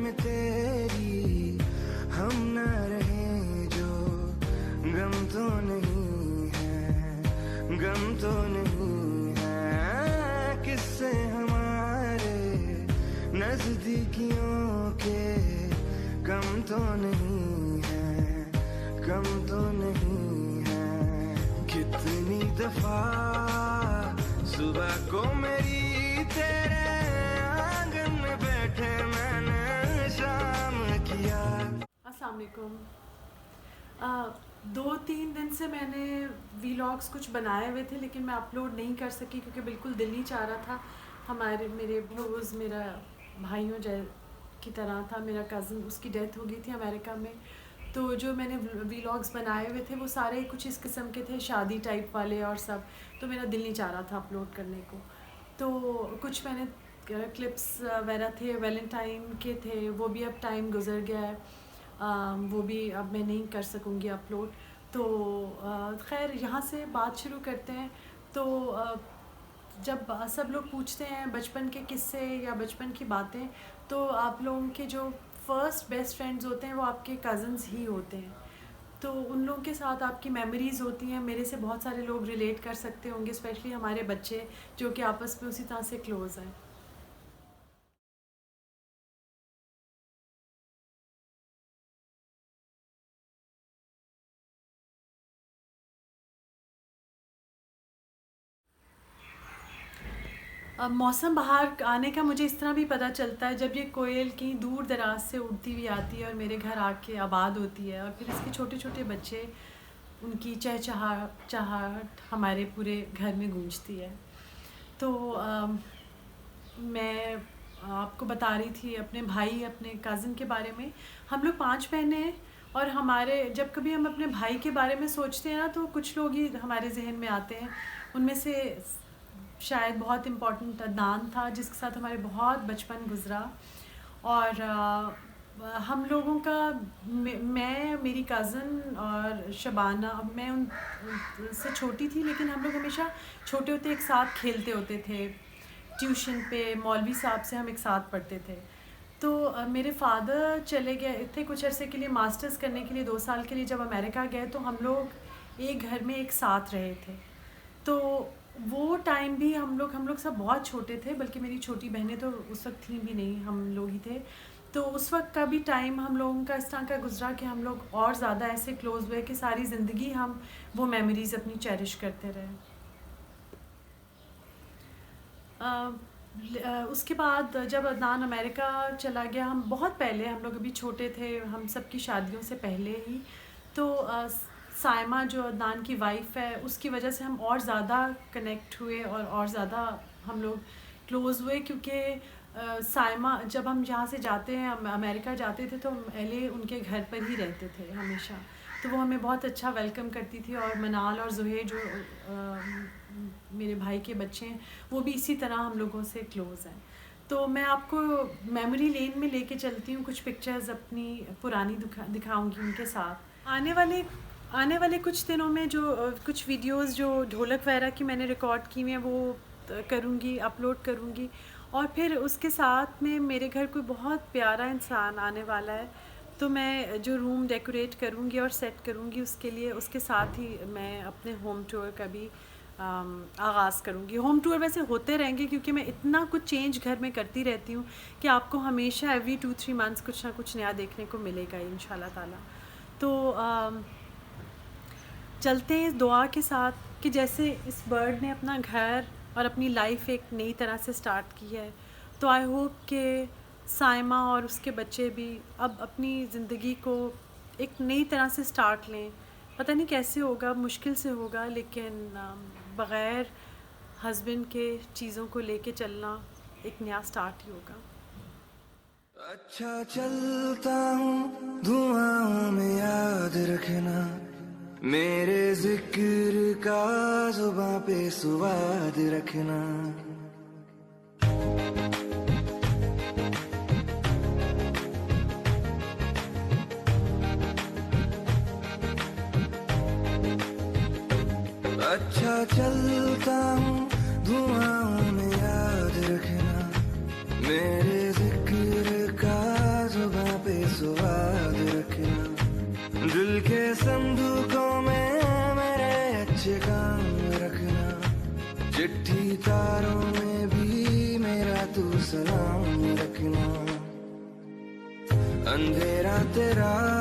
में तेरी हम न रहे जो गम तो नहीं है, गम तो नहीं है। किससे हमारे नजदीकियों के कम तो नहीं है, कम तो नहीं है। कितनी दफा सुबह को मेरी तेरे आंगन में बैठे मैंने शाम किया। अस्सलाम वालेकुम। 2-3 दिन से मैंने वीलॉग्स कुछ बनाए हुए थे, लेकिन मैं अपलोड नहीं कर सकी क्योंकि बिल्कुल दिल नहीं चाह रहा था। मेरे रोज़ मेरा भाइयों की तरह था, मेरा कज़न, उसकी डेथ हो गई थी अमेरिका में। तो जो मैंने वीलॉग्स बनाए हुए थे वो सारे कुछ इस किस्म के थे, शादी टाइप वाले और सब। तो मेरा दिल नहीं चाह रहा था अपलोड करने को। तो कुछ मैंने क्लिप्स वगैरह थे, वैलेंटाइन के थे, वो भी अब टाइम गुजर गया है, वो भी अब मैं नहीं कर सकूँगी अपलोड। तो खैर यहाँ से बात शुरू करते हैं। तो जब सब लोग पूछते हैं बचपन के किस्से या बचपन की बातें, तो आप लोगों के जो फर्स्ट बेस्ट फ्रेंड्स होते हैं वो आपके कज़न्स ही होते हैं। तो उन लोगों के साथ आपकी मेमोरीज़ होती हैं। मेरे से बहुत सारे लोग रिलेट कर सकते होंगे, स्पेशली हमारे बच्चे जो कि आपस में उसी तरह से क्लोज़ हैं। अब मौसम बाहर आने का मुझे इस तरह भी पता चलता है जब ये कोयल कहीं दूर दराज से उड़ती हुई आती है और मेरे घर आके आबाद होती है, और फिर इसके छोटे छोटे बच्चे, उनकी चहचहाहट हमारे पूरे घर में गूंजती है। तो मैं आपको बता रही थी अपने भाई, अपने कज़न के बारे में। हम लोग 5 बहनें हैं, और हमारे जब कभी हम अपने भाई के बारे में सोचते हैं ना, तो कुछ लोग ही हमारे जहन में आते हैं। उनमें से शायद बहुत इम्पोर्टेंट अदनान था, जिसके साथ हमारे बहुत बचपन गुज़रा। और हम लोगों का, मैं, मेरी कज़न और शबाना, मैं उनसे छोटी थी, लेकिन हम लोग हमेशा छोटे होते एक साथ खेलते होते थे। ट्यूशन पे मौलवी साहब से हम एक साथ पढ़ते थे। तो मेरे फादर चले गए थे कुछ अरसे के लिए मास्टर्स करने के लिए, 2 साल के लिए जब अमेरिका गए, तो हम लोग एक घर में एक साथ रहे थे। तो वो टाइम भी हम लोग सब बहुत छोटे थे, बल्कि मेरी छोटी बहनें तो उस वक्त थी भी नहीं, हम लोग ही थे। तो उस वक्त का भी टाइम हम लोगों का इस तरह का गुजरा कि हम लोग और ज़्यादा ऐसे क्लोज़ हुए कि सारी ज़िंदगी हम वो मेमोरीज़ अपनी चेरिश करते रहे। उसके बाद जब अदनान अमेरिका चला गया, हम बहुत पहले, हम लोग अभी छोटे थे, हम सब की शादियों से पहले ही। तो साइमा जो अदनान की वाइफ़ है, उसकी वजह से हम और ज़्यादा कनेक्ट हुए और ज़्यादा हम लोग क्लोज़ हुए, क्योंकि साइमा, जब हम यहाँ से जाते हैं, अमेरिका जाते थे, तो हम एले उनके घर पर ही रहते थे हमेशा। तो वो हमें बहुत अच्छा वेलकम करती थी। और मनाल और ज़ुहैर जो मेरे भाई के बच्चे हैं, वो भी इसी तरह हम लोगों से क्लोज़ हैं। तो मैं आपको मेमोरी लेन में लेके चलती हूँ, कुछ पिक्चर्स अपनी पुरानी दिखाऊंगी उनके साथ। आने वाले कुछ दिनों में जो कुछ वीडियोस जो ढोलक वगैरह की मैंने रिकॉर्ड की हैं, वो करूँगी, अपलोड करूँगी। और फिर उसके साथ में मेरे घर कोई बहुत प्यारा इंसान आने वाला है, तो मैं जो रूम डेकोरेट करूँगी और सेट करूँगी, उसके लिए, उसके साथ ही मैं अपने होम टूर का भी आगाज़ करूँगी। होम टूर वैसे होते रहेंगे, क्योंकि मैं इतना कुछ चेंज घर में करती रहती हूँ कि आपको हमेशा एवरी 2-3 मंथ्स कुछ ना कुछ नया देखने को मिलेगा इंशाल्लाह ताला। तो चलते हैं इस दुआ के साथ कि जैसे इस बर्ड ने अपना घर और अपनी लाइफ एक नई तरह से स्टार्ट की है, तो आई होप कि साइमा और उसके बच्चे भी अब अपनी ज़िंदगी को एक नई तरह से स्टार्ट लें। पता नहीं कैसे होगा, मुश्किल से होगा, लेकिन बग़ैर हस्बैंड के चीज़ों को लेके चलना एक नया स्टार्ट ही होगा। अच्छा चलता हूँ धुआं में, याद रखना मेरे जिक्र का जुबां पे सुवाद रखना। अच्छा चलता हूँ धुआं में, याद रखना मेरे जिक्र का चिट्ठी तारों में भी मेरा तू सलाम रखना, अंधेरा तेरा